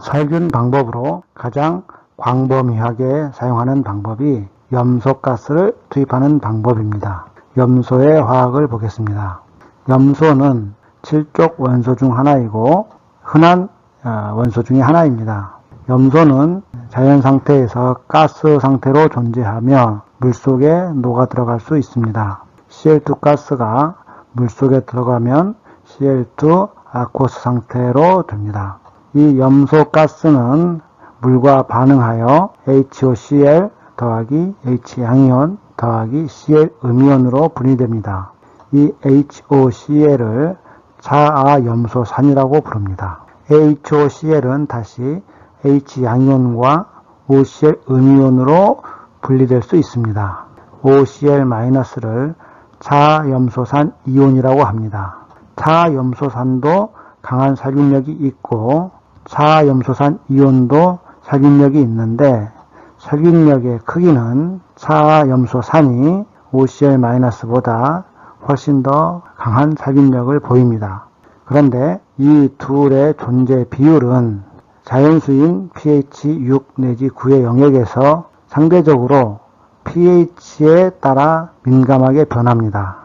살균 방법으로 가장 광범위하게 사용하는 방법이 염소가스를 투입하는 방법입니다. 염소의 화학을 보겠습니다. 염소는 7족 원소 중 하나이고 흔한 원소 중에 하나입니다. 염소는 자연 상태에서 가스 상태로 존재하며 물속에 녹아 들어갈 수 있습니다. Cl2 가스가 물속에 들어가면 Cl2 아쿠어스 상태로 됩니다. 이 염소 가스는 물과 반응하여 HOCl 더하기 H양이온 더하기 Cl 음이온으로 분리됩니다. 이 HOCl을 자아염소산이라고 부릅니다. HOCl은 다시 H양이온과 OCl 음이온으로 분리될 수 있습니다. OCl-를 자아염소산 이온이라고 합니다. 자아염소산도 강한 살균력이 있고 자아염소산 이온도 살균력이 있는데 살균력의 크기는 자아염소산이 OCl-보다 훨씬 더 강한 살균력을 보입니다. 그런데 이 둘의 존재 비율은 자연수인 pH 6 내지 9의 영역에서 상대적으로 pH에 따라 민감하게 변합니다.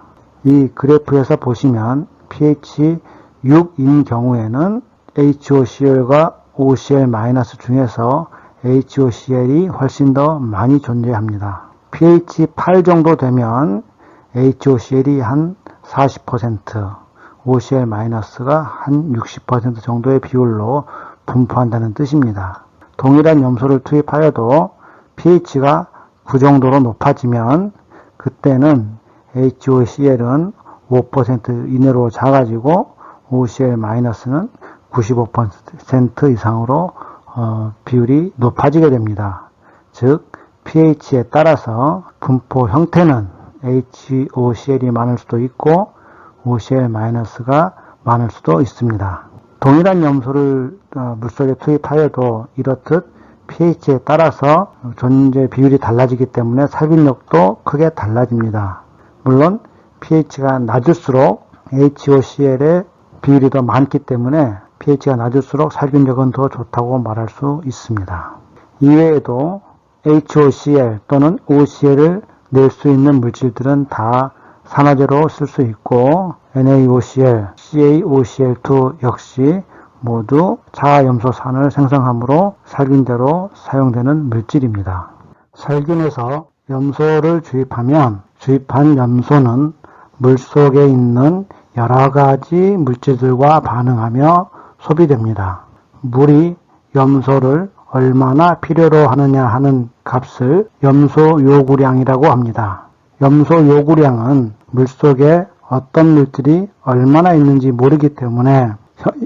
이 그래프에서 보시면 pH 6인 경우에는 HOCl과 OCl- 중에서 HOCl이 훨씬 더 많이 존재합니다. pH 8 정도 되면 HOCl이 한 40%, OCl-가 한 60% 정도의 비율로 분포한다는 뜻입니다. 동일한 염소를 투입하여도 pH가 9 정도로 높아지면 그때는 HOCl은 5% 이내로 작아지고 OCl-는 95% 이상으로 비율이 높아지게 됩니다. 즉 pH에 따라서 분포 형태는 HOCl이 많을 수도 있고 OCl-가 많을 수도 있습니다. 동일한 염소를 물속에 투입하여도 이렇듯 pH에 따라서 존재 비율이 달라지기 때문에 살균력도 크게 달라집니다. 물론 pH가 낮을수록 HOCl의 비율이 더 많기 때문에 pH가 낮을수록 살균력은 더 좋다고 말할 수 있습니다. 이외에도 HOCl 또는 OCl을 낼 수 있는 물질들은 다 산화제로 쓸 수 있고 NaOCl, CaOCl2 역시 모두 자아염소산을 생성하므로 살균제로 사용되는 물질입니다. 살균에서 염소를 주입하면 주입한 염소는 물속에 있는 여러 가지 물질들과 반응하며 소비됩니다. 물이 염소를 얼마나 필요로 하느냐 하는 값을 염소 요구량이라고 합니다. 염소 요구량은 물속에 어떤 물질이 얼마나 있는지 모르기 때문에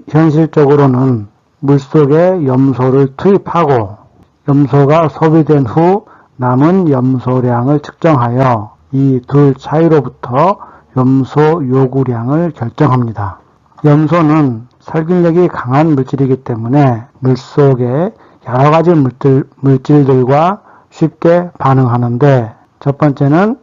현실적으로는 물속에 염소를 투입하고 염소가 소비된 후 남은 염소량을 측정하여 이 둘 차이로부터 염소 요구량을 결정합니다. 염소는 살균력이 강한 물질이기 때문에 물속에 여러 가지 물질들과 쉽게 반응하는데 첫 번째는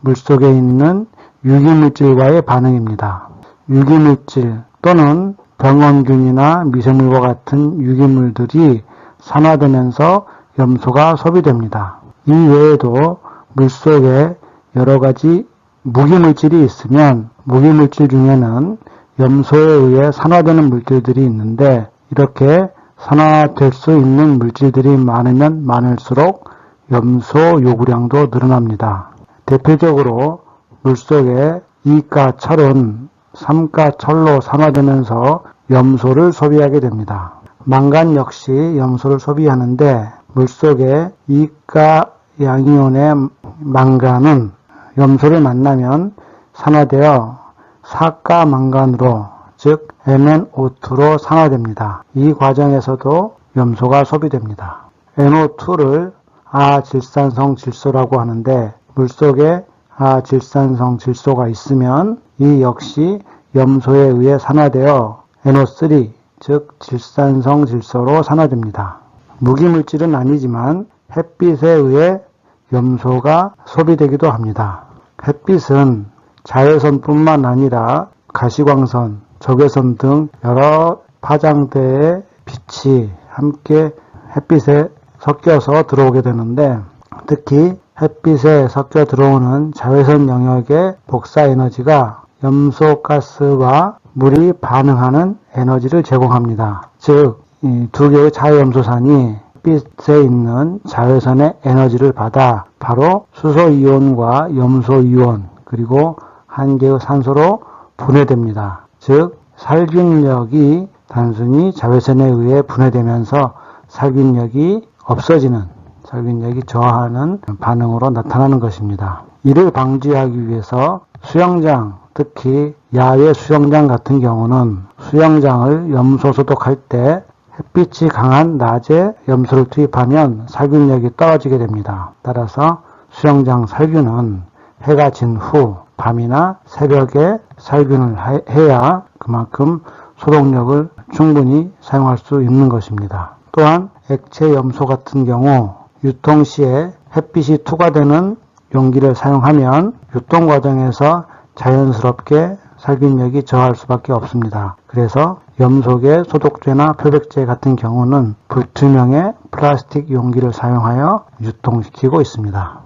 물속에 있는 유기물질과의 반응입니다. 유기물질 또는 병원균이나 미생물과 같은 유기물들이 산화되면서 염소가 소비됩니다. 이 외에도 물속에 여러 가지 무기물질이 있으면 무기물질 중에는 염소에 의해 산화되는 물질들이 있는데 이렇게 산화될 수 있는 물질들이 많으면 많을수록 염소 요구량도 늘어납니다. 대표적으로 물속에 이가 철은 삼가 철로 산화되면서 염소를 소비하게 됩니다. 망간 역시 염소를 소비하는데 물속에 이가 양이온의 망간은 염소를 만나면 산화되어 사가 망간으로 즉 MnO2로 산화됩니다. 이 과정에서도 염소가 소비됩니다. NO2를 아질산성 질소라고 하는데 물속에 아질산성 질소가 있으면 이 역시 염소에 의해 산화되어 NO3 즉 질산성 질소로 산화됩니다. 무기물질은 아니지만 햇빛에 의해 염소가 소비되기도 합니다. 햇빛은 자외선뿐만 아니라 가시광선, 적외선 등 여러 파장대의 빛이 함께 햇빛에 섞여서 들어오게 되는데, 특히 햇빛에 섞여 들어오는 자외선 영역의 복사 에너지가 염소가스와 물이 반응하는 에너지를 제공합니다. 즉, 이 두 개의 자외염소산이 햇빛에 있는 자외선의 에너지를 받아 바로 수소이온과 염소이온 그리고 한 개의 산소로 분해됩니다. 즉, 살균력이 단순히 자외선에 의해 분해되면서 살균력이 없어지는, 살균력이 저하하는 반응으로 나타나는 것입니다. 이를 방지하기 위해서 수영장, 특히 야외 수영장 같은 경우는 수영장을 염소 소독할 때 햇빛이 강한 낮에 염소를 투입하면 살균력이 떨어지게 됩니다. 따라서 수영장 살균은 해가 진 후 밤이나 새벽에 살균을 해야 그만큼 소독력을 충분히 사용할 수 있는 것입니다. 또한 액체 염소 같은 경우 유통 시에 햇빛이 투과되는 용기를 사용하면 유통 과정에서 자연스럽게 살균력이 저하할 수밖에 없습니다. 그래서 염소계 소독제나 표백제 같은 경우는 불투명의 플라스틱 용기를 사용하여 유통시키고 있습니다.